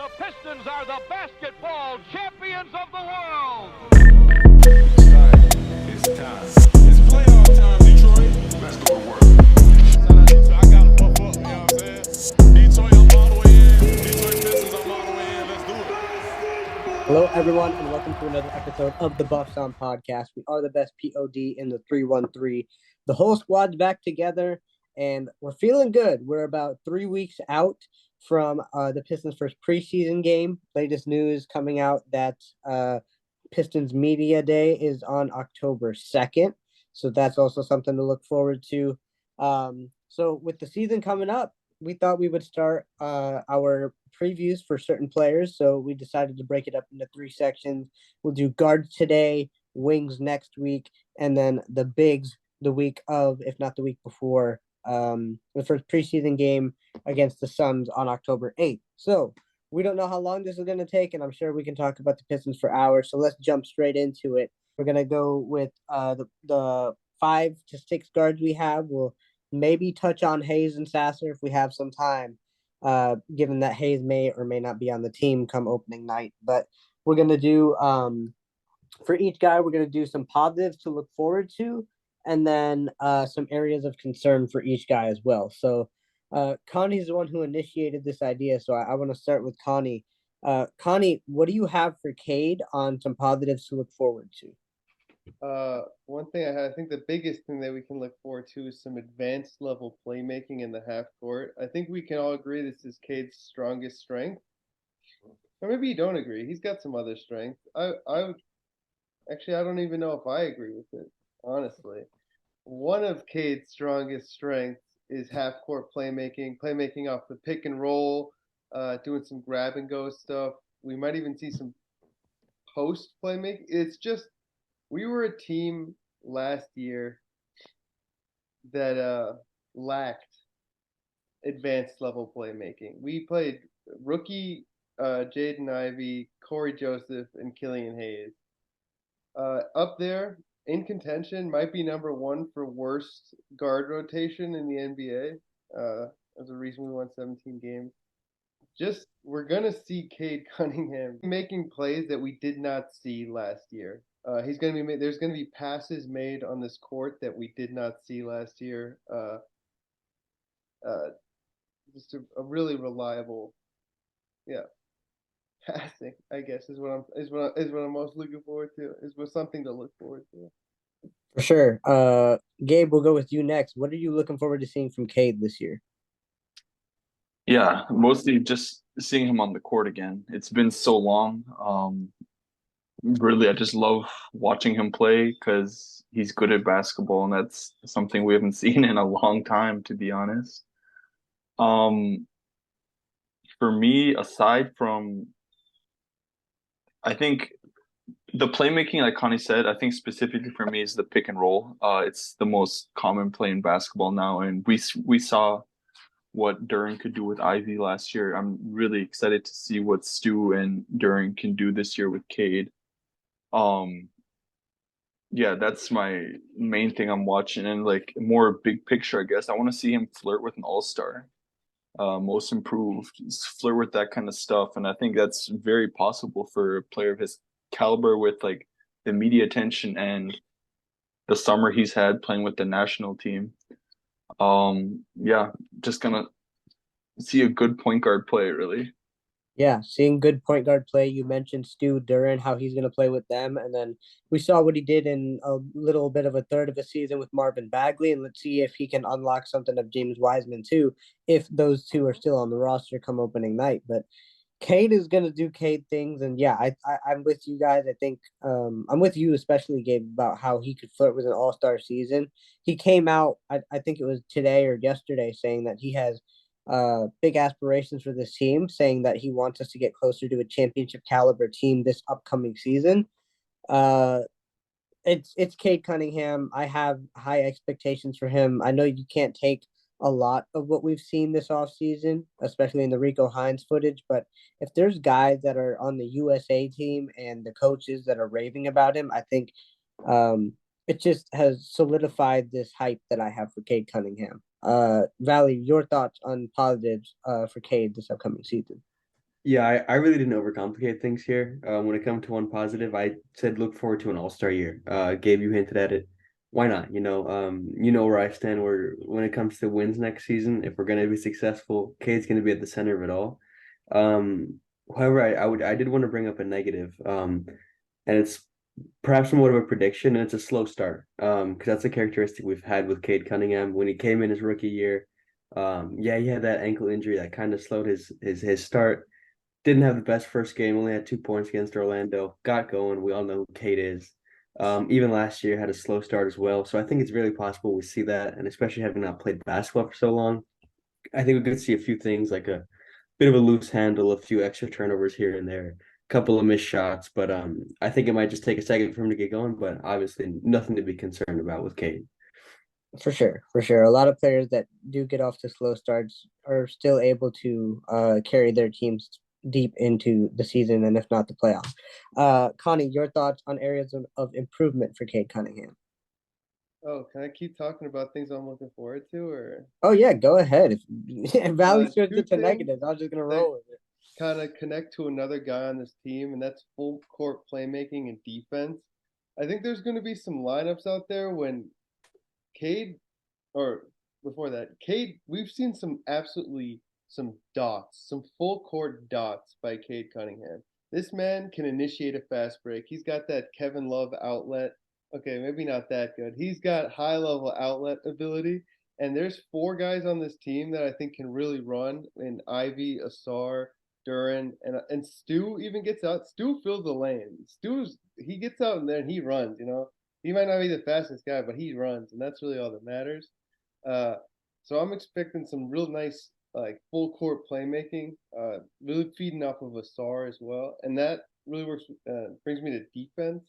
The Pistons are the basketball champions of the world. It's time. It's playoff time, Detroit. Let's go to work. Shout out Detroit. I got to puff up, you know what I'm saying? Detroit, I'm all the way in. Detroit Pistons, I'm all the way in. Let's do it. Hello, everyone, and welcome to another episode of the Buff Sound Podcast. We are the best POD in the 313. The whole squad's back together, and we're feeling good. We're about 3 weeks out from the Pistons' first preseason game. Latest news coming out that Pistons Media Day is on October 2nd, so that's also something to look forward to. So with the season coming up, we thought we would start our previews for certain players. So we decided to break it up into three sections. We'll do guards today, wings next week, and then the bigs the week of, if not the week before, the first preseason game against the Suns on October 8th. So we don't know how long this is going to take, and I'm sure we can talk about the Pistons for hours. So let's jump straight into it. We're going to go with the 5 to 6 guards we have. We'll maybe touch on Hayes and Sasser if we have some time, given that Hayes may or may not be on the team come opening night. But we're going to do, for each guy, we're going to do some positives to look forward to, and then some areas of concern for each guy as well. So Connie's the one who initiated this idea, so I want to start with Connie. Connie, what do you have for Cade on some positives to look forward to? One thing I think the biggest thing that we can look forward to is some advanced level playmaking in the half court. I think we can all agree this is Cade's strongest strength. Or maybe you don't agree. He's got some other strength. I would actually, I don't even know if I agree with it, honestly. One of Cade's strongest strengths is half court playmaking off the pick and roll, doing some grab and go stuff. We might even see some post playmaking. It's just, we were a team last year that lacked advanced level playmaking. We played rookie Jaden Ivey, Corey Joseph, and Killian Hayes. Up there in contention, might be number 1 for worst guard rotation in the NBA. As a reason we won 17 games. Just, we're gonna see Cade Cunningham making plays that we did not see last year. He's going to be there's going to be passes made on this court that we did not see last year. Just a really reliable, passing, I guess, is what I'm most looking forward to. Is something to look forward to. For sure. Gabe, we'll go with you next. What are you looking forward to seeing from Cade this year? Yeah, mostly just seeing him on the court again. It's been so long. Really, I just love watching him play because he's good at basketball, and that's something we haven't seen in a long time, to be honest. For me, aside from, I think the playmaking, like Connie said, I think specifically for me is the pick and roll. It's the most common play in basketball now, and we saw what Duren could do with Ivey last year. I'm really excited to see what Stu and Duren can do this year with Cade. Yeah, that's my main thing I'm watching, and like more big picture, I guess. I want to see him flirt with an all-star, most improved, flirt with that kind of stuff, and I think that's very possible for a player of his caliber with like the media attention and the summer he's had playing with the national team. Yeah, just gonna see a good point guard play, really. Yeah, seeing good point guard play. You mentioned Stu Duren, how he's going to play with them. And then we saw what he did in a little bit of a third of a season with Marvin Bagley. And let's see if he can unlock something of James Wiseman, too, if those two are still on the roster come opening night. But Cade is going to do Cade things. And yeah, I'm with you guys. I think I'm with you, especially, Gabe, about how he could flirt with an all-star season. He came out, I think it was today or yesterday, saying that he has big aspirations for this team, saying that he wants us to get closer to a championship caliber team this upcoming season. It's Cade Cunningham. I have high expectations for him. I know you can't take a lot of what we've seen this offseason, especially in the Rico Hines footage, but if there's guys that are on the USA team and the coaches that are raving about him, I think it just has solidified this hype that I have for Cade Cunningham. Valley, your thoughts on positives for Cade this upcoming season? Yeah, I really didn't overcomplicate things here. When it comes to one positive, I said look forward to an all-star year. Gabe, you hinted at it. Why not? You know where I stand where when it comes to wins next season, if we're gonna be successful, Cade's gonna be at the center of it all. Um, However, I did want to bring up a negative. And it's perhaps somewhat of a prediction, and it's a slow start. Because that's a characteristic we've had with Cade Cunningham when he came in his rookie year. Yeah, he had that ankle injury that kind of slowed his start. Didn't have the best first game, only had 2 points against Orlando. Got going. We all know who Cade is. Even last year had a slow start as well. So I think it's really possible we see that, and especially having not played basketball for so long, I think we could see a few things like a bit of a loose handle, a few extra turnovers here and there, a couple of missed shots. But I think it might just take a second for him to get going. But obviously, nothing to be concerned about with Cade. For sure, for sure. A lot of players that do get off to slow starts are still able to carry their teams deep into the season and if not the playoffs. Connie, your thoughts on areas of improvement for Cade Cunningham? Oh, can I keep talking about things I'm looking forward to, or Oh yeah, go ahead. If Valley should two get to things negatives, I'm just gonna that roll with it. kind of connect to another guy on this team, and that's full court playmaking and defense. I think there's going to be some lineups out there when Cade, or before that, Cade, we've seen some dots, some full court dots by Cade Cunningham. This man can initiate a fast break. He's got that Kevin Love outlet. Okay, maybe not that good. He's got high level outlet ability. And there's four guys on this team that I think can really run in Ivey, Asar, Duran, and Stu even gets out. Stu fills the lane. He gets out in there and he runs, you know. He might not be the fastest guy, but he runs, and that's really all that matters. Uh, so I'm expecting some real nice like full court playmaking, really feeding off of Asar as well, and that really works. Brings me to defense.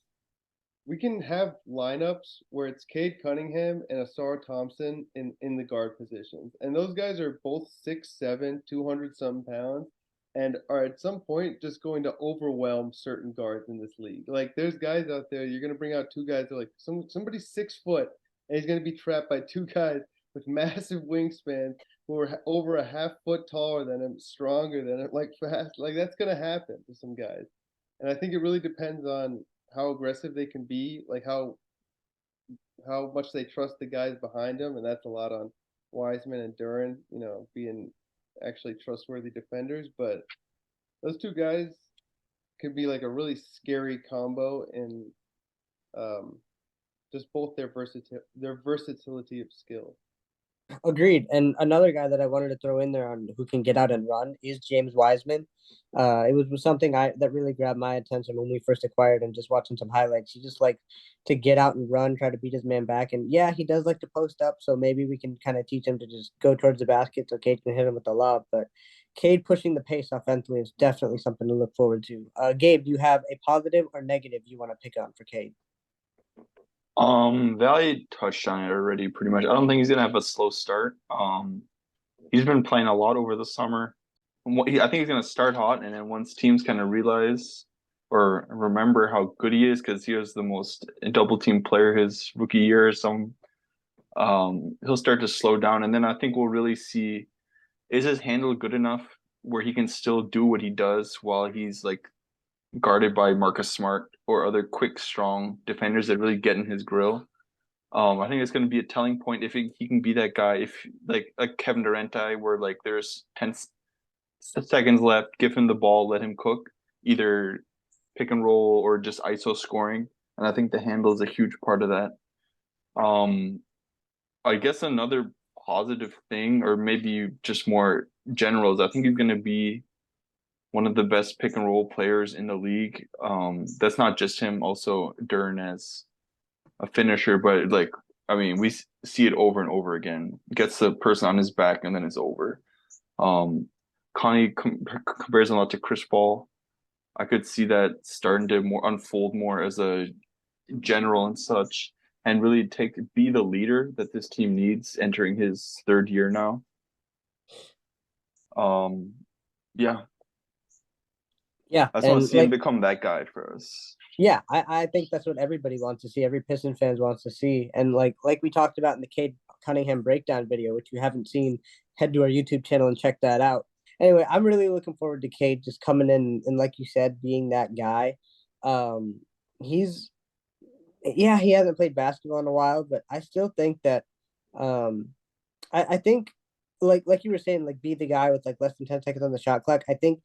We can have lineups where it's Cade Cunningham and Asar Thompson in the guard positions, and those guys are both 6'7", 200 something pounds, and are at some point just going to overwhelm certain guards in this league. Like there's guys out there, you're gonna bring out two guys that are like somebody's 6 foot, and he's gonna be trapped by two guys with massive wingspans who are over a half foot taller than him, stronger than him, like fast. Like that's gonna happen to some guys, and I think it really depends on how aggressive they can be, like how much they trust the guys behind them, and that's a lot on Wiseman and Duran, you know, being actually trustworthy defenders. But those two guys could be like a really scary combo in um, just both their versatility of skill. Agreed. And another guy that I wanted to throw in there on who can get out and run is James Wiseman. It was something that really grabbed my attention when we first acquired him. Just watching some highlights, he just like to get out and run, try to beat his man back. And yeah, he does like to post up, so maybe we can kind of teach him to just go towards the basket so Cade can hit him with the lob. But Cade pushing the pace offensively is definitely something to look forward to. Gabe, do you have a positive or negative you want to pick on for Cade? Valley touched on it already pretty much. I don't think he's gonna have a slow start. He's been playing a lot over the summer. I think he's gonna start hot, and then once teams kind of realize or remember how good he is, because he was the most double team player his rookie year or some, he'll start to slow down, and then I think we'll really see, is his handle good enough where he can still do what he does while he's like guarded by Marcus Smart or other quick, strong defenders that really get in his grill. I think it's going to be a telling point if he can be that guy. If like Kevin Durant, where like there's 10 seconds left, give him the ball, let him cook, either pick and roll or just ISO scoring. And I think the handle is a huge part of that. I guess another positive thing, or maybe just more general, is I think he's going to be one of the best pick and roll players in the league. That's not just him, also Duran as a finisher, but like, I mean, we see it over and over again. Gets the person on his back and then it's over. Connie compares a lot to Chris Paul. I could see that starting to unfold more as a general and such, and really be the leader that this team needs entering his third year now. Yeah. Yeah, I just want to and see him become that guy for us. yeah, I think that's what everybody wants to see. Every Piston fans wants to see, and like we talked about in the Cade Cunningham breakdown video, which you haven't seen, head to our YouTube channel and check that out. Anyway, I'm really looking forward to Cade just coming in and, like you said, being that guy. He's yeah, he hasn't played basketball in a while, but I still think that um I think like you were saying, like be the guy with like less than 10 seconds on the shot clock. I think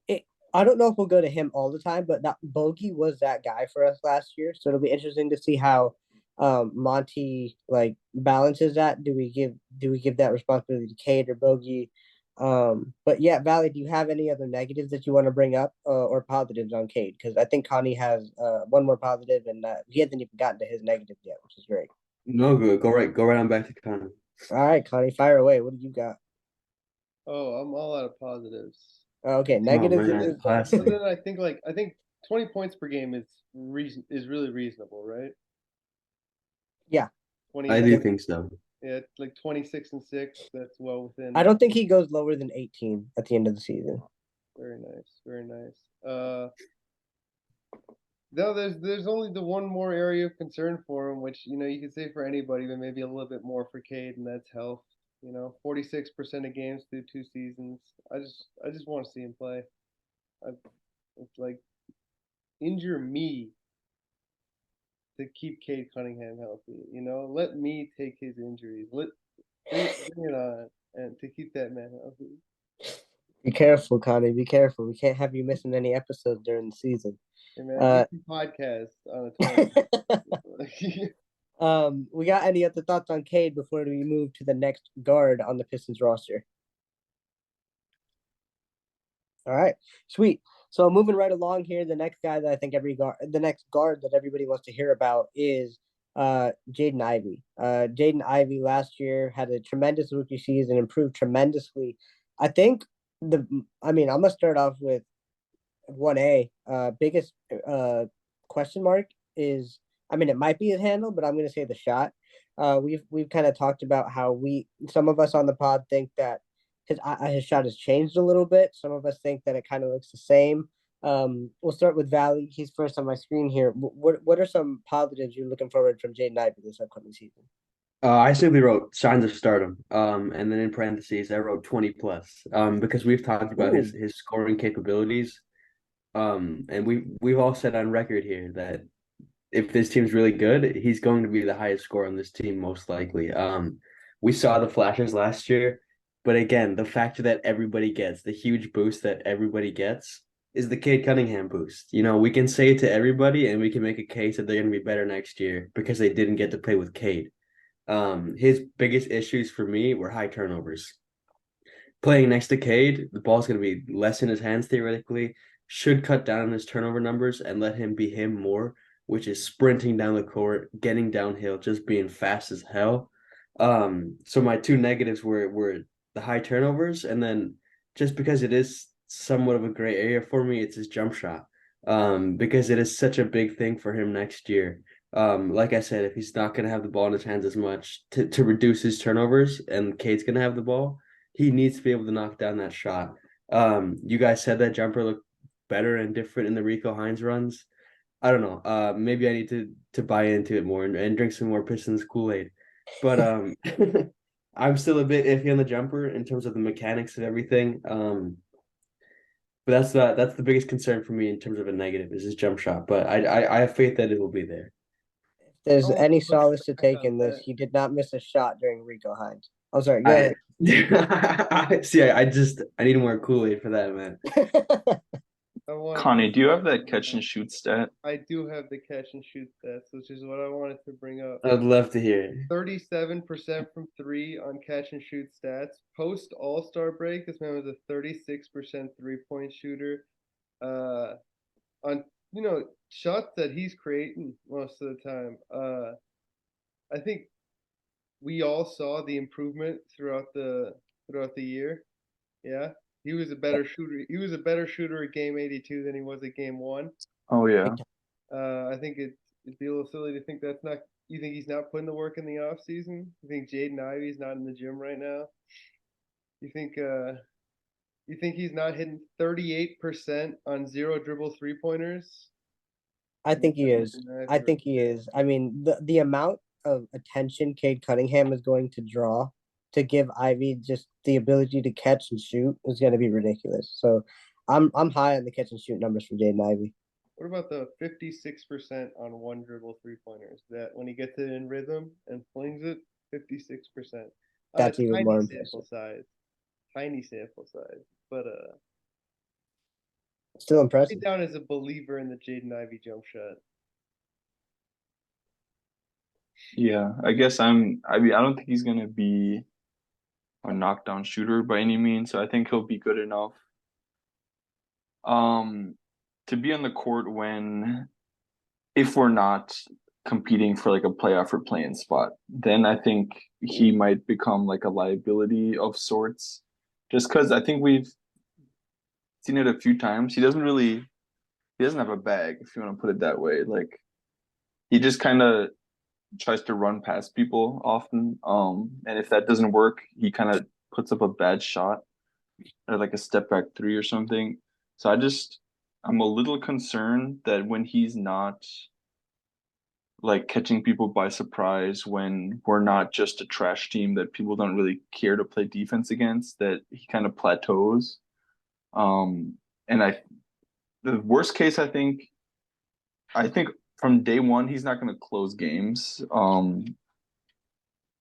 it I don't know if we'll go to him all the time, but that Bogey was that guy for us last year. So it'll be interesting to see how Monty like balances that. Do we give that responsibility to Cade or Bogey? But yeah, Valley, do you have any other negatives that you want to bring up or positives on Cade? Because I think Connie has one more positive, and he hasn't even gotten to his negative yet, which is great. No good. Go right on back to Connor. All right, Connie, fire away. What do you got? Oh, I'm all out of positives. Okay, Oh negatives. man, So classic. then I think 20 points per game is really reasonable, right? Yeah, 20 I and do think so. yeah, like 26 and 6. That's well within. I don't think he goes lower than 18 at the end of the season. Very nice, very nice. No, there's only the one more area of concern for him, which you can say for anybody, but maybe a little bit more for Cade, and that's health. 46% of games through 2 seasons. I just want to see him play. I, it's like injure me to keep Cade Cunningham healthy. Let me take his injuries. Bring it on, and to keep that man healthy. Be careful, Connie. Be careful. We can't have you missing any episodes during the season. Hey man, Uh, 18 podcasts on a 20. we got any other thoughts on Cade before we move to the next guard on the Pistons roster? All right, sweet. So moving right along here, the next guy that I think the next guard that everybody wants to hear about is Jaden Ivey. Jaden Ivey last year had a tremendous rookie season, improved tremendously. I think I'm gonna start off with 1A. Biggest question mark is, it might be his handle, but I'm gonna say the shot. We've kind of talked about how some of us on the pod think that his shot has changed a little bit. Some of us think that it kind of looks the same. We'll start with Valley. He's first on my screen here. What are some positives you're looking forward from Jaden Ivey this upcoming season? I simply wrote signs of stardom. And then in parentheses I wrote 20 plus. Because we've talked about Ooh. his scoring capabilities. And we've all said on record here that if this team's really good, he's going to be the highest scorer on this team most likely. We saw the flashes last year, but again, the factor that everybody gets, the huge boost that everybody gets, is the Cade Cunningham boost. We can say it to everybody, and we can make a case that they're going to be better next year because they didn't get to play with Cade. His biggest issues for me were high turnovers. Playing next to Cade, the ball's going to be less in his hands theoretically, should cut down on his turnover numbers and let him be him more, which is sprinting down the court, getting downhill, just being fast as hell. So my two negatives were the high turnovers, and then just because it is somewhat of a gray area for me, it's his jump shot. Because it is such a big thing for him next year. Like I said, if he's not gonna have the ball in his hands as much to reduce his turnovers, and Cade's gonna have the ball, he needs to be able to knock down that shot. You guys said that jumper looked better and different in the Rico Hines runs. I don't know. Maybe I need to buy into it more and drink some more Pistons Kool-Aid. But I'm still a bit iffy on the jumper in terms of the mechanics of everything. But that's the biggest concern for me in terms of a negative is his jump shot. But I have faith that it will be there. If there's I want any to push solace to back take on in this, that. he did not miss a shot during Rico Hines. Oh, sorry. Go ahead. I need more Kool-Aid for that, man. I want Connie, do you have that catch and shoot stat? I do have the catch and shoot stats, which is what I wanted to bring up. I'd love to hear it. 37% from three on catch and shoot stats. Post All-Star break, this man was a 36% three-point shooter. On shots that he's creating most of the time. I think we all saw the improvement throughout the year. Yeah. He was a better shooter. He was a better shooter at game 82 than he was at game 1. Oh yeah. I think it'd be a little silly to think that's not. You think he's not putting the work in the off season? You think Jaden Ivey's not in the gym right now? You think he's not hitting 38% on zero dribble 3-pointers? I think he is. I think he is. I mean, the amount of attention Cade Cunningham is going to draw to give Ivy just the ability to catch and shoot is going to be ridiculous. So I'm high on the catch and shoot numbers for Jaden Ivey. What about the 56% on one dribble 3-pointers? That when he gets it in rhythm and flings it, 56%. That's even more impressive. Tiny sample size. But Still impressive. down as a believer in the Jaden Ivey jump shot. Yeah, I guess I mean, I don't think he's gonna be a knockdown shooter by any means, so I think he'll be good enough. To be on the court when, if we're not competing for like a playoff or play-in spot, then I think he might become like a liability of sorts. Just because I think we've seen it a few times. He doesn't have a bag, if you want to put it that way. Like he just kind of tries to run past people often. And if that doesn't work, he kind of puts up a bad shot or like a step back three or something. So I'm a little concerned that when he's not like catching people by surprise, when we're not just a trash team that people don't really care to play defense against, that he kind of plateaus. And the worst case, I think from day one, he's not going to close games,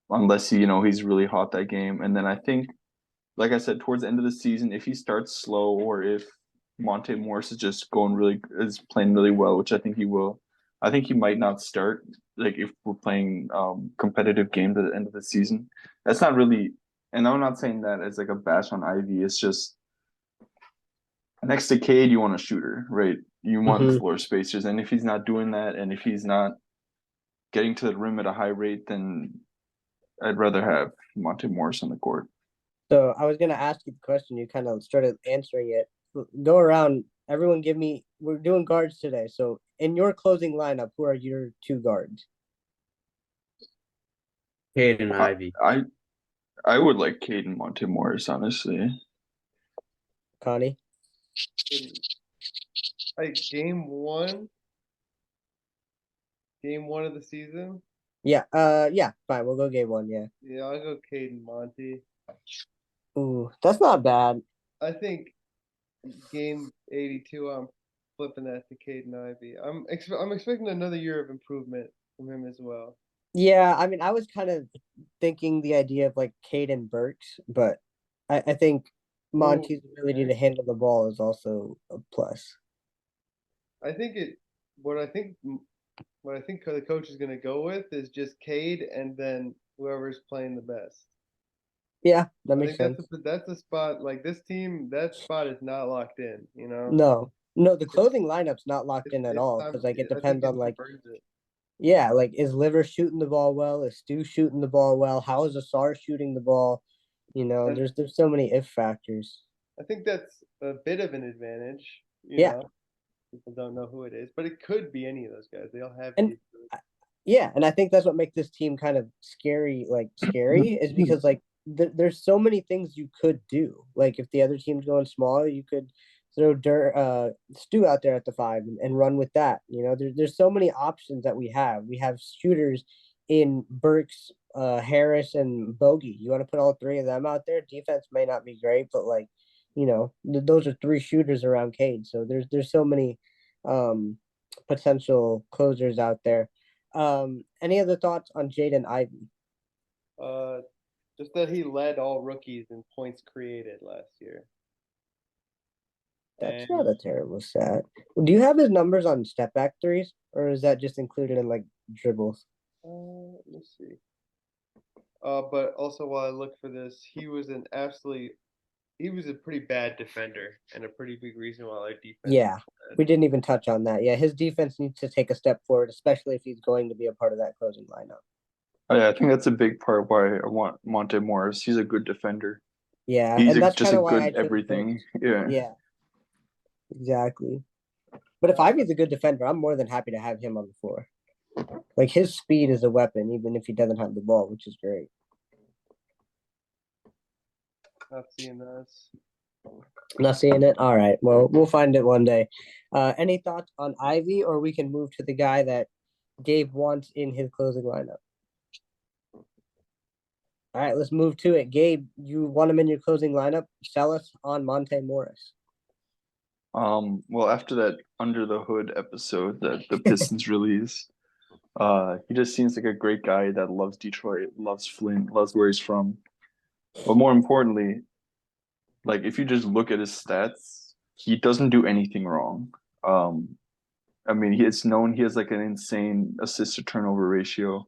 unless he's really hot that game. And then I think, like I said, towards the end of the season, if he starts slow or if Monte Morris is playing really well, which I think he will, I think he might not start. Like if we're playing competitive games at the end of the season, that's not really. And I'm not saying that as like a bash on Ivy. It's just next to Cade, you want a shooter, right? You want floor spacers, and if he's not doing that, and if he's not getting to the rim at a high rate, then I'd rather have Monte Morris on the court. So I was going to ask you the question. You kind of started answering it. Go around. Everyone give me – we're doing guards today. So in your closing lineup, who are your two guards? Cade and Ivy. I would like Cade and Monte Morris, honestly. Connie? Like game one of the season? Yeah, fine. We'll go game one, yeah. Yeah, I'll go Cade and Monty. Ooh, that's not bad. I think game 82, I'm flipping that to Cade and Ivy. I'm expecting another year of improvement from him as well. Yeah, I mean, I was kind of thinking the idea of like Cade and Burks, but I think Monty's ability to handle the ball is also a plus. What I think the coach is going to go with is just Cade and then whoever's playing the best. Yeah, that makes sense. That's a spot like this team. That spot is not locked in. No, the closing lineup's not locked in at all because like it depends on like. Yeah, like is Liver shooting the ball well? Is Stu shooting the ball well? How is Sasser shooting the ball? There's so many if factors. I think that's a bit of an advantage. Yeah. People don't know who it is, but it could be any of those guys. They all have. Yeah, and I think that's what makes this team kind of scary. Like scary is because like there's so many things you could do. Like if the other team's going small, you could throw Stu out there at the 5 and run with that. There's so many options that we have. We have shooters in Burks, Harris, and Bogey. You want to put all three of them out there? Defense may not be great, but like, those are three shooters around Cade. So there's so many potential closers out there. Any other thoughts on Jaden Ivey? Just that he led all rookies in points created last year. That's not a terrible stat. Do you have his numbers on step back threes, or is that just included in like dribbles? Let me see. But also while I look for this, he was a pretty bad defender and a pretty big reason why our defense. Yeah, we didn't even touch on that. Yeah, his defense needs to take a step forward, especially if he's going to be a part of that closing lineup. Oh, yeah, I think that's a big part why I want Monte Morris. He's a good defender. Yeah, he's and that's just kind a of why good everything. Yeah. Yeah. Exactly. But if Ivy's a good defender, I'm more than happy to have him on the floor. Like his speed is a weapon, even if he doesn't have the ball, which is great. Not seeing this. Not seeing it? All right. Well, we'll find it one day. Any thoughts on Ivy, or we can move to the guy that Gabe wants in his closing lineup? All right, let's move to it. Gabe, you want him in your closing lineup? Sell us on Monte Morris. Well, after that Under the Hood episode that the Pistons released, he just seems like a great guy that loves Detroit, loves Flint, loves where he's from. But more importantly, like if you just look at his stats, he doesn't do anything wrong. Um, I mean, it's known he has like an insane assist to turnover ratio.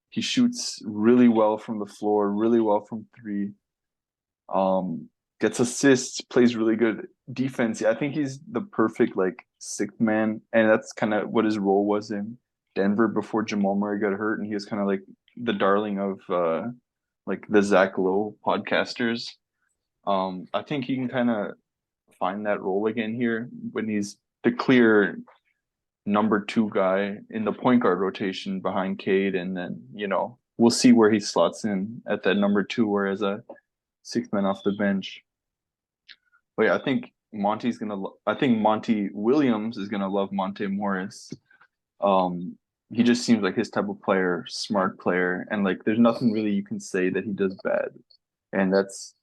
He shoots really well from the floor, really well from three. Um, Gets assists, plays really good defense. Yeah, I think he's the perfect like sixth man, and that's kind of what his role was in Denver before Jamal Murray got hurt, and he was kind of like the darling of like the Zach Lowe podcasters. I think he can kind of find that role again here when he's the clear number two guy in the point guard rotation behind Cade, and then we'll see where he slots in at that number two, or as a sixth man off the bench. But yeah, I think Monty Williams is gonna love Monte Morris. He just seems like his type of player, smart player, and like there's nothing really you can say that he does bad. And that's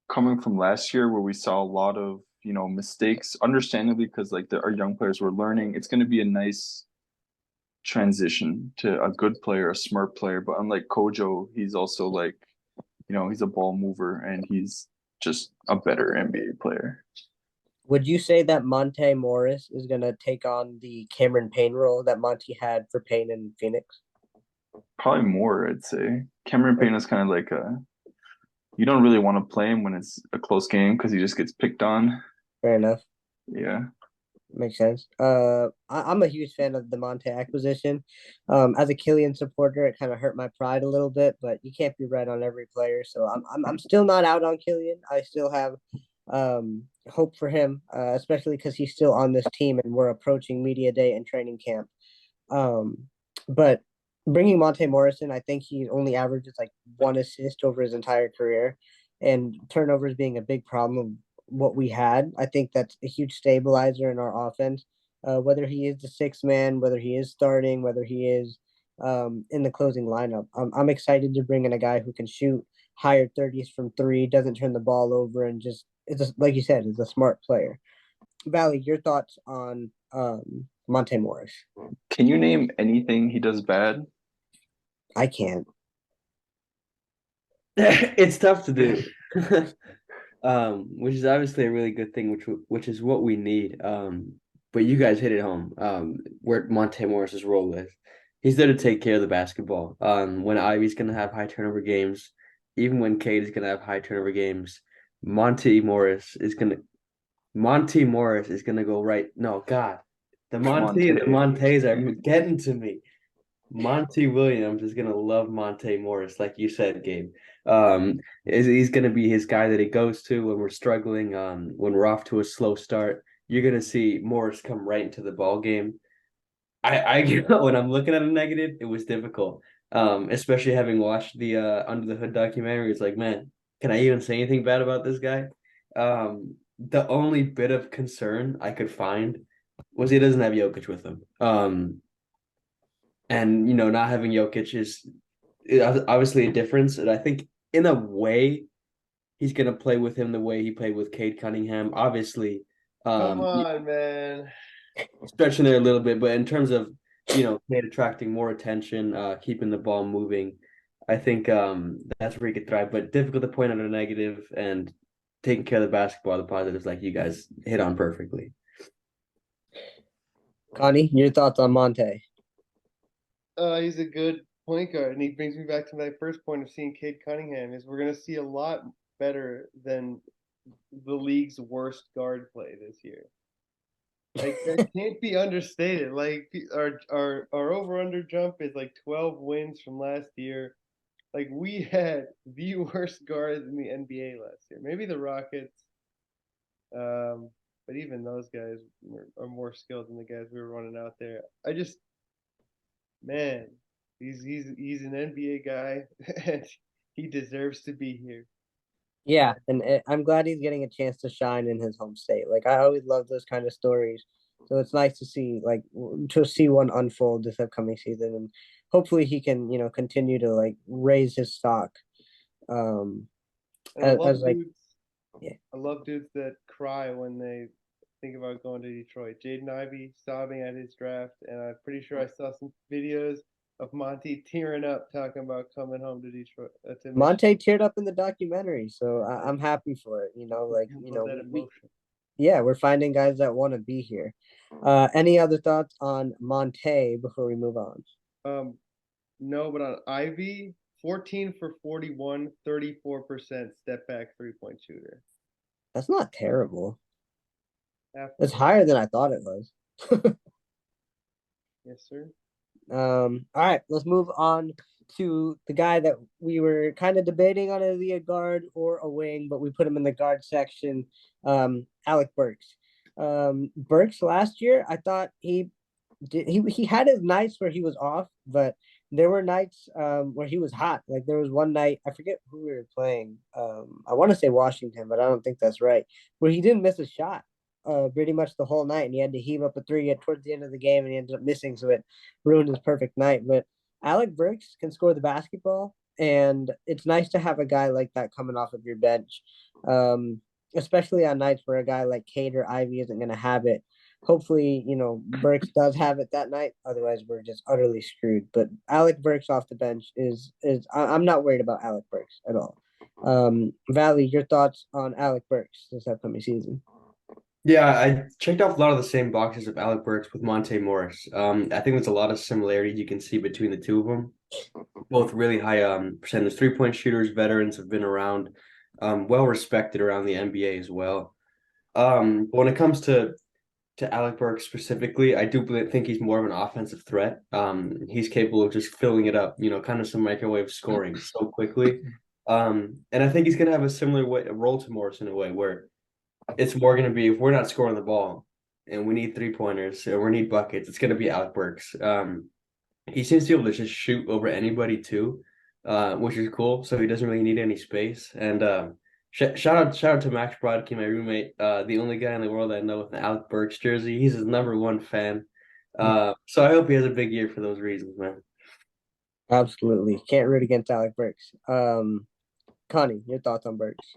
coming from last year where we saw a lot of, mistakes, understandably, because like our young players were learning. It's gonna be a nice transition to a good player, a smart player. But unlike Kojo, he's also like, he's a ball mover and he's just a better NBA player. Would you say that Monte Morris is going to take on the Cameron Payne role that Monty had for Payne in Phoenix? Probably more, I'd say. Cameron Payne is kind of like you don't really want to play him when it's a close game because he just gets picked on. Fair enough. Yeah. Makes sense. I'm a huge fan of the Monte acquisition. As a Killian supporter, it kind of hurt my pride a little bit, but you can't be right on every player. So I'm still not out on Killian. I still have hope for him, especially because he's still on this team and we're approaching media day and training camp. But bringing Monte Morrison, I think he only averages like one assist over his entire career, and turnovers being a big problem of what we had. I think that's a huge stabilizer in our offense. Whether he is the sixth man, whether he is starting, whether he is in the closing lineup, I'm excited to bring in a guy who can shoot higher 30s from three, doesn't turn the ball over, and just like you said, is a smart player. Valley, your thoughts on Monte Morris? Can you name anything he does bad? I can't. It's tough to do. Which is obviously a really good thing, which is what we need. But you guys hit it home. Where Monte Morris's role is, he's there to take care of the basketball. When Ivey's gonna have high turnover games, even when Cade is gonna have high turnover games, Monte Morris is gonna go right. No, God, the Monte and the Montes are getting to me. Monty Williams is gonna love Monte Morris, like you said, Gabe. He's gonna be his guy that he goes to when we're struggling, when we're off to a slow start. You're gonna see Morris come right into the ball game. I when I'm looking at a negative, it was difficult. Especially having watched the Under the Hood documentary. It's like, man, can I even say anything bad about this guy? The only bit of concern I could find was he doesn't have Jokic with him. And not having Jokic is obviously a difference. And I think in a way, he's gonna play with him the way he played with Cade Cunningham. Obviously, Come on, man. stretching there a little bit, but in terms of Cade attracting more attention, keeping the ball moving, I think that's where he could thrive. But difficult to point out a negative, and taking care of the basketball, the positives, like you guys hit on perfectly. Connie, your thoughts on Monte? He's a good point guard, and he brings me back to my first point of seeing Cade Cunningham. Is we're gonna see a lot better than the league's worst guard play this year. Like that can't be understated. Like our over under jump is like 12 wins from last year. Like we had the worst guards in the NBA last year. Maybe the Rockets, but even those guys are more skilled than the guys we were running out there. Man, he's an NBA guy, and he deserves to be here. Yeah, and I'm glad he's getting a chance to shine in his home state. Like I always love those kind of stories. So it's nice to see one unfold this upcoming season, and hopefully he can continue to like raise his stock. And I love as like dudes. yeah. I love dudes that cry when they think about going to Detroit. Jaden Ivey sobbing at his draft, and I'm pretty sure I saw some videos of Monty tearing up talking about coming home to Detroit to Michigan. Monte teared up in the documentary, so I'm happy for it. Love that emotion. Yeah, we're finding guys that want to be here. Any other thoughts on Monte before we move on? No, but on Ivy, 14 for 41, 34% step back 3-point shooter. That's not terrible. Half It's higher than I thought it was. Yes, sir. All right, let's move on to the guy that we were kind of debating on as a guard or a wing, but we put him in the guard section. Alec Burks. Burks last year, I thought he had his nights where he was off, but there were nights where he was hot. Like there was one night, I forget who we were playing. I want to say Washington, but I don't think that's right. Where he didn't miss a shot pretty much the whole night, and he had to heave up a three towards the end of the game, and he ended up missing, so it ruined his perfect night. But Alec Burks can score the basketball, and it's nice to have a guy like that coming off of your bench, especially on nights where a guy like Cade or Ivey isn't going to have it. Hopefully, Burks does have it that night. Otherwise, we're just utterly screwed. But Alec Burks off the bench I'm not worried about Alec Burks at all. Valley, your thoughts on Alec Burks this upcoming season? Yeah, I checked off a lot of the same boxes of Alec Burks with Monte Morris. I think there's a lot of similarities you can see between the two of them. Both really high percentage 3-point shooters, veterans, have been around, well respected around the NBA as well. But when it comes to Alec Burks specifically, I do think he's more of an offensive threat. He's capable of just filling it up, kind of some microwave scoring so quickly. And I think he's going to have a similar role to Morris in a way where it's more going to be, if we're not scoring the ball and we need 3-pointers or we need buckets, it's going to be Alec Burks. He seems to be able to just shoot over anybody too, which is cool. So he doesn't really need any space. And shout out to Max Brodke, my roommate, the only guy in the world I know with an Alec Burks jersey. He's his #1 fan. So I hope he has a big year for those reasons, man. Absolutely. Can't root against Alec Burks. Connie, your thoughts on Burks?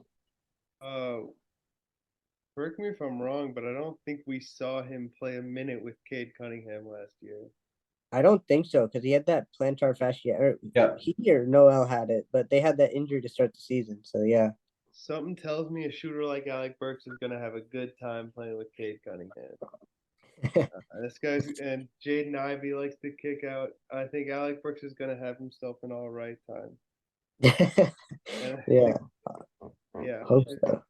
Correct me if I'm wrong, but I don't think we saw him play a minute with Cade Cunningham last year. I don't think so, because he had that plantar fascia. Yeah. He or Noel had it, but they had that injury to start the season. So yeah. Something tells me a shooter like Alec Burks is going to have a good time playing with Cade Cunningham. This guy's and Jaden Ivey likes to kick out. I think Alec Burks is going to have himself an all right time. Yeah. Yeah. Hope so.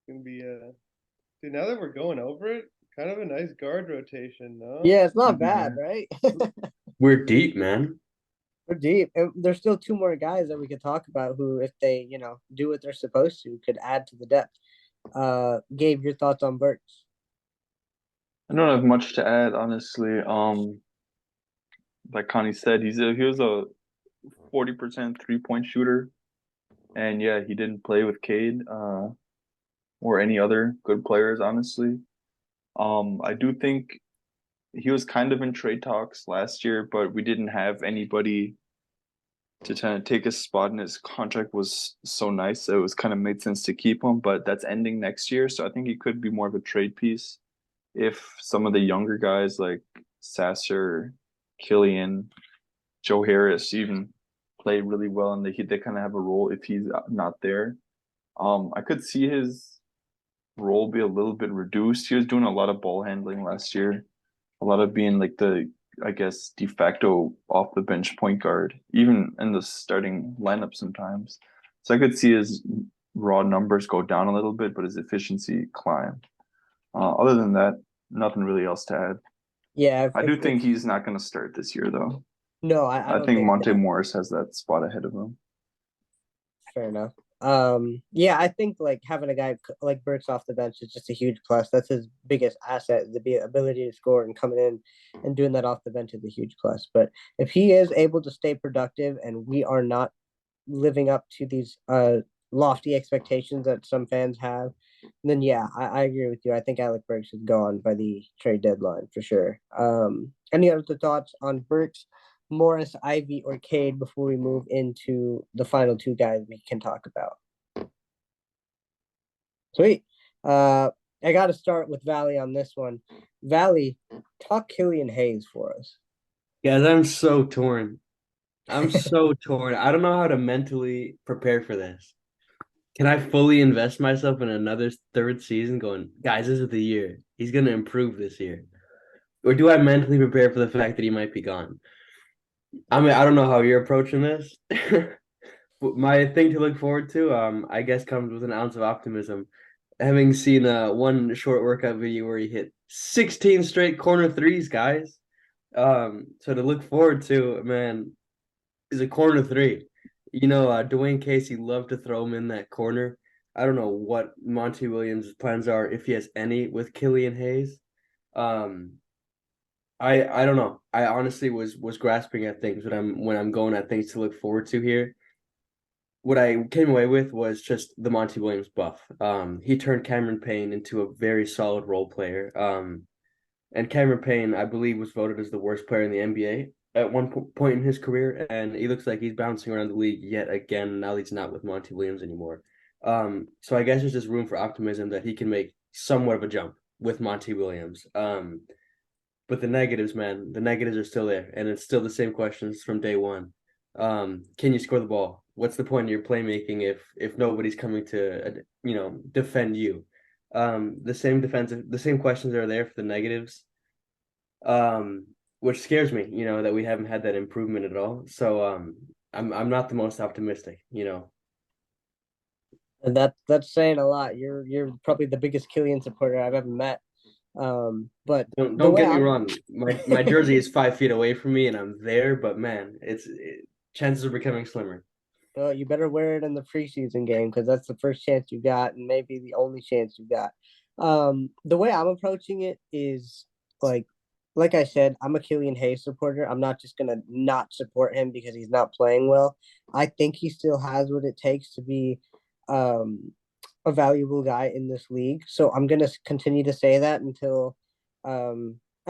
It's gonna be dude, now that we're going over it, kind of a nice guard rotation, no? Yeah, it's not bad, right? We're deep, man. We're deep. And there's still two more guys that we could talk about who, if they, do what they're supposed to, could add to the depth. Gabe, your thoughts on Burks? I don't have much to add, honestly. Like Connie said, he was a 40% 3-point shooter, and yeah, he didn't play with Cade or any other good players, honestly. I do think he was kind of in trade talks last year, but we didn't have anybody to kind of take his spot, and his contract was so nice, so it was kind of made sense to keep him. But that's ending next year, so I think he could be more of a trade piece if some of the younger guys like Sasser, Killian, Joe Harris even play really well, and they kind of have a role if he's not there. I could see his role be a little bit reduced. He was doing a lot of ball handling last year, a lot of being like the, I guess, de facto off the bench point guard, even in the starting lineup sometimes. So I could see his raw numbers go down a little bit, but his efficiency climb. Other than that, nothing really else to add. Yeah, I do think he's not going to start this year, though. No, I don't think Monte Morris has that spot ahead of him. Fair enough. Yeah, I think like having a guy like Burks off the bench is just a huge plus. That's his biggest asset, the ability to score, and coming in and doing that off the bench is a huge plus. But if he is able to stay productive and we are not living up to these lofty expectations that some fans have, then yeah, I agree with you. I think Alec Burks is gone by the trade deadline for sure. Any other thoughts on Burks Morris, Ivey, or Cade before we move into the final two guys we can talk about. Sweet. I got to start with Valley on this one. Valley, talk Killian Hayes for us. Guys, I'm so torn. I'm so torn. I don't know how to mentally prepare for this. Can I fully invest myself in another third season going, guys, this is the year. He's going to improve this year. Or do I mentally prepare for the fact that he might be gone? I mean, I don't know how you're approaching this. My thing to look forward to, I guess, comes with an ounce of optimism. Having seen one short workout video where he hit 16 straight corner threes, guys. So to look forward to, man, is a corner three. Dwayne Casey loved to throw him in that corner. I don't know what Monty Williams' plans are, if he has any, with Killian Hayes. Um, I don't know. I honestly was grasping at things when I'm going at things to look forward to here. What I came away with was just the Monty Williams buff. He turned Cameron Payne into a very solid role player. And Cameron Payne, I believe, was voted as the worst player in the NBA at one point in his career, and he looks like he's bouncing around the league yet again. Now he's not with Monty Williams anymore. So I guess there's just room for optimism that he can make somewhat of a jump with Monty Williams. But the negatives, man, the negatives are still there, and it's still the same questions from day one. Can you score the ball? What's the point of your playmaking if nobody's coming to defend you? The same questions are there for the negatives. Which scares me, that we haven't had that improvement at all. So I'm not the most optimistic. And that's saying a lot. You're probably the biggest Killian supporter I've ever met. But Don't get me wrong. My jersey is 5 feet away from me, and I'm there. But man, chances are becoming slimmer. Well, you better wear it in the preseason game because that's the first chance you got, and maybe the only chance you got. The way I'm approaching it is like I said, I'm a Killian Hayes supporter. I'm not just gonna not support him because he's not playing well. I think he still has what it takes to be um, a valuable guy in this league. So I'm gonna continue to say that until. I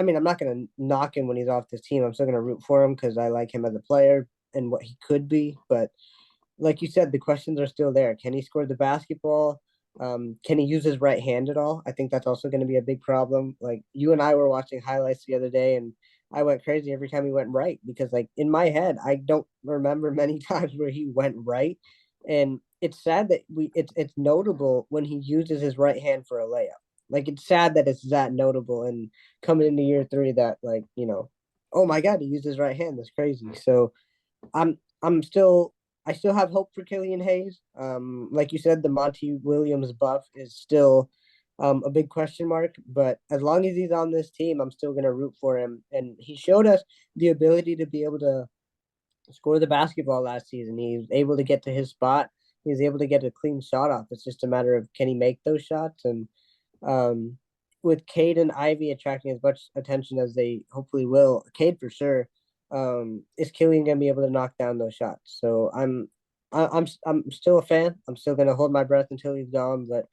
mean, I'm not gonna knock him when he's off this team. I'm still gonna root for him because I like him as a player and what he could be, but like you said, the questions are still there. Can he score the basketball? Can he use his right hand at all? I think that's also going to be a big problem. Like you and I were watching highlights the other day, and I went crazy every time he went right because, like in my head, I don't remember many times where he went right. And it's sad that it's notable when he uses his right hand for a layup. Like it's sad that it's that notable, and coming into year three, that oh my god, he used his right hand. That's crazy. So I'm still I still have hope for Killian Hayes. Like you said, the Monty Williams buff is still a big question mark. But as long as he's on this team, I'm still going to root for him. And he showed us the ability to be able to score the basketball last season. He was able to get to his spot. He was able to get a clean shot off. It's just a matter of can he make those shots. And with Cade and Ivey attracting as much attention as they hopefully will, Cade for sure, is Killian gonna be able to knock down those shots? So I'm still a fan. I'm still gonna hold my breath until he's gone, but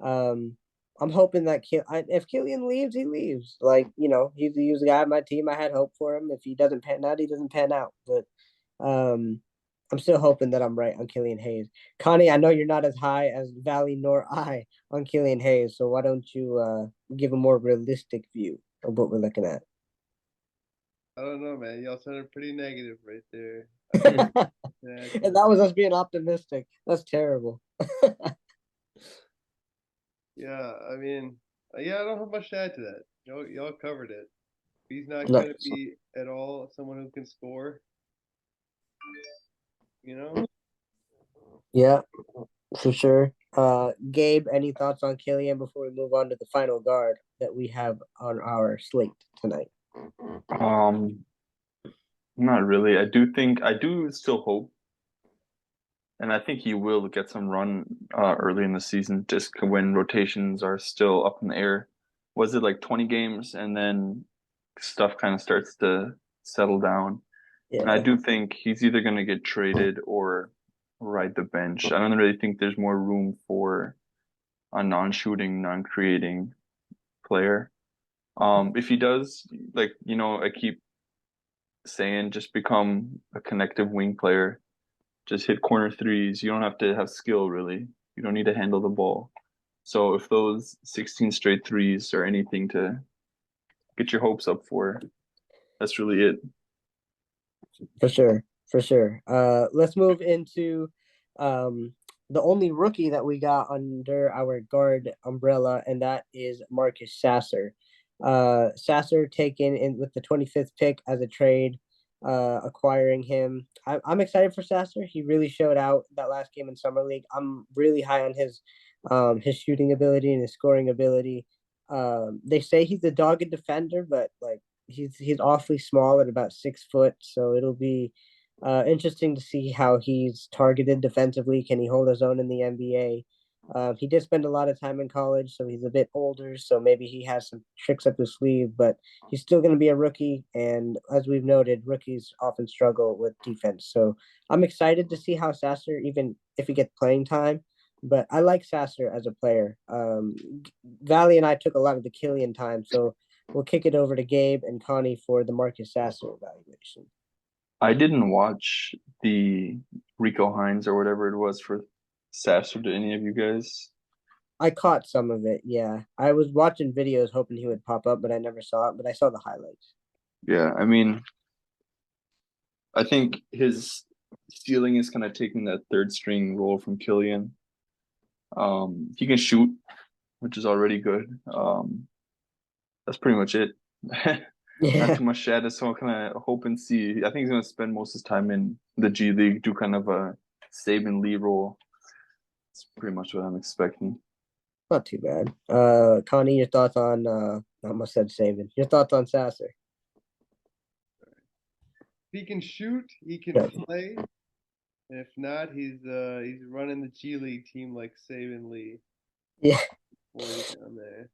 I'm hoping that if Killian leaves, he leaves. Like he was a guy on my team. I had hope for him. If he doesn't pan out, he doesn't pan out. But I'm still hoping that I'm right on Killian Hayes. Connie, I know you're not as high as Valley nor I on Killian Hayes, so why don't you give a more realistic view of what we're looking at? I don't know, man. Y'all sounded pretty negative right there. And that was us being optimistic. That's terrible. Yeah, I mean, yeah, I don't have much to add to that. Y'all covered it. He's not No. going to be at all someone who can score. Yeah, for sure. Gabe, any thoughts on Killian before we move on to the final guard that we have on our slate tonight? Not really. I do still hope, and I think he will get some run early in the season, just when rotations are still up in the air. Was it like 20 games, and then stuff kind of starts to settle down? Yeah. And I do think he's either going to get traded or ride the bench. I don't really think there's more room for a non-shooting, non-creating player. If he does, I keep saying, just become a connective wing player. Just hit corner threes. You don't have to have skill really. You don't need to handle the ball. So if those 16 straight threes are anything to get your hopes up for, that's really it. For sure, for sure. Let's move into the only rookie that we got under our guard umbrella, and that is Marcus Sasser. Sasser taken in with the 25th pick as a trade, acquiring him. I'm excited for Sasser. He really showed out that last game in summer league. I'm really high on his shooting ability and his scoring ability. They say he's a dogged defender, but like he's awfully small at about 6 foot, so it'll be interesting to see how he's targeted defensively. Can he hold his own in the NBA? He did spend a lot of time in college, so he's a bit older, so maybe he has some tricks up his sleeve, but he's still going to be a rookie. And as we've noted, rookies often struggle with defense. So I'm excited to see how Sasser, even if he gets playing time, but I like Sasser as a player. Valley and I took a lot of the Killian time, so we'll kick it over to Gabe and Connie for the Marcus Sasser evaluation. I didn't watch the Rico Hines or whatever it was for Sasser. Did any of you guys? I caught some of it, yeah. I was watching videos hoping he would pop up, but I never saw it, but I saw the highlights. Yeah, I mean, I think his ceiling is kind of taking that third string role from Killian. He can shoot, which is already good. That's pretty much it. Not Yeah, too much to add. So kind of hope and see. I think he's gonna spend most of his time in the G League, do kind of a Saban Lee role. That's pretty much what I'm expecting. not too bad. Connie, your thoughts on I almost said Saban. Your thoughts on Sasser? If he can shoot, he can Yeah. play. If not, he's running the G League team like Saban Lee. Yeah, Way down there.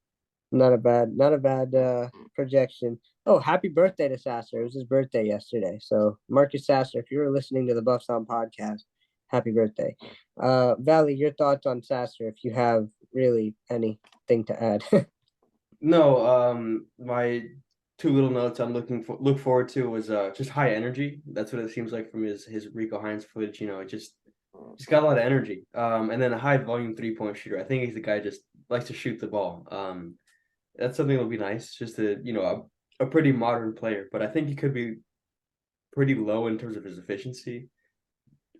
not a bad projection. Oh, happy birthday to Sasser. It was his birthday yesterday. So Marcus Sasser, if you were listening to the Buff Sound podcast, happy birthday. Valley, your thoughts on Sasser, if you have really anything to add. No, my two little notes I'm look forward to was just high energy. That's what it seems like from his Rico Hines footage. You know, it just got a lot of energy. And then a high volume 3-point shooter. I think he's the guy just likes to shoot the ball. That's something that'll be nice. Just a pretty modern player, but I think he could be pretty low in terms of his efficiency.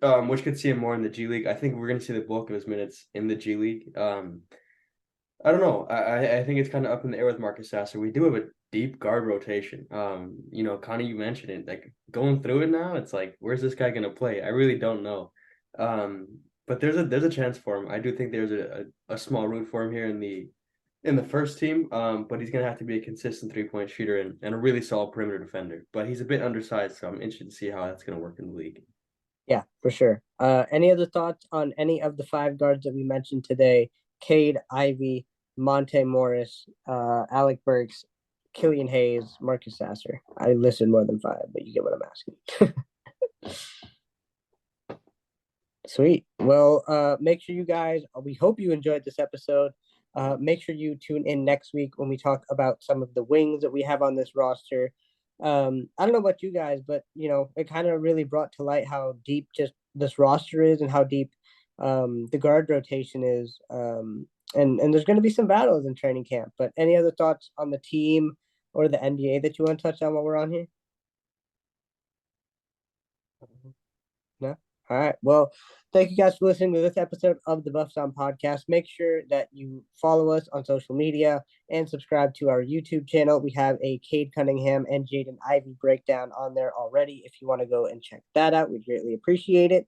Which could see him more in the G League. I think we're gonna see the bulk of his minutes in the G League. I don't know. I think it's kind of up in the air with Marcus Sasser. We do have a deep guard rotation. Connie, you mentioned it. Like going through it now, it's like, where's this guy gonna play? I really don't know. But there's a chance for him. I do think there's a small root for him here in the first team. But he's gonna have to be a consistent 3-point shooter and a really solid perimeter defender. But he's a bit undersized, so I'm interested to see how that's gonna work in the league. Yeah, for sure. Any other thoughts on any of the 5 guards that we mentioned today? Cade, Ivey, Monte Morris, Alec Burks, Killian Hayes, Marcus Sasser. I listed more than 5, but you get what I'm asking. Sweet. Well, make sure you guys, we hope you enjoyed this episode. Make sure you tune in next week when we talk about some of the wings that we have on this roster. I don't know about you guys, but it kind of really brought to light how deep just this roster is and how deep the guard rotation is. And there's going to be some battles in training camp. But any other thoughts on the team or the NBA that you want to touch on while we're on here? No? All right. Well, thank you guys for listening to this episode of the Buff Sound Podcast. Make sure that you follow us on social media and subscribe to our YouTube channel. We have a Cade Cunningham and Jaden Ivey breakdown on there already. If you want to go and check that out, we'd greatly appreciate it.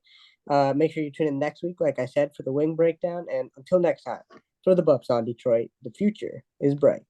Make sure you tune in next week, like I said, for the wing breakdown. And until next time, for the Buffs on Detroit, the future is bright.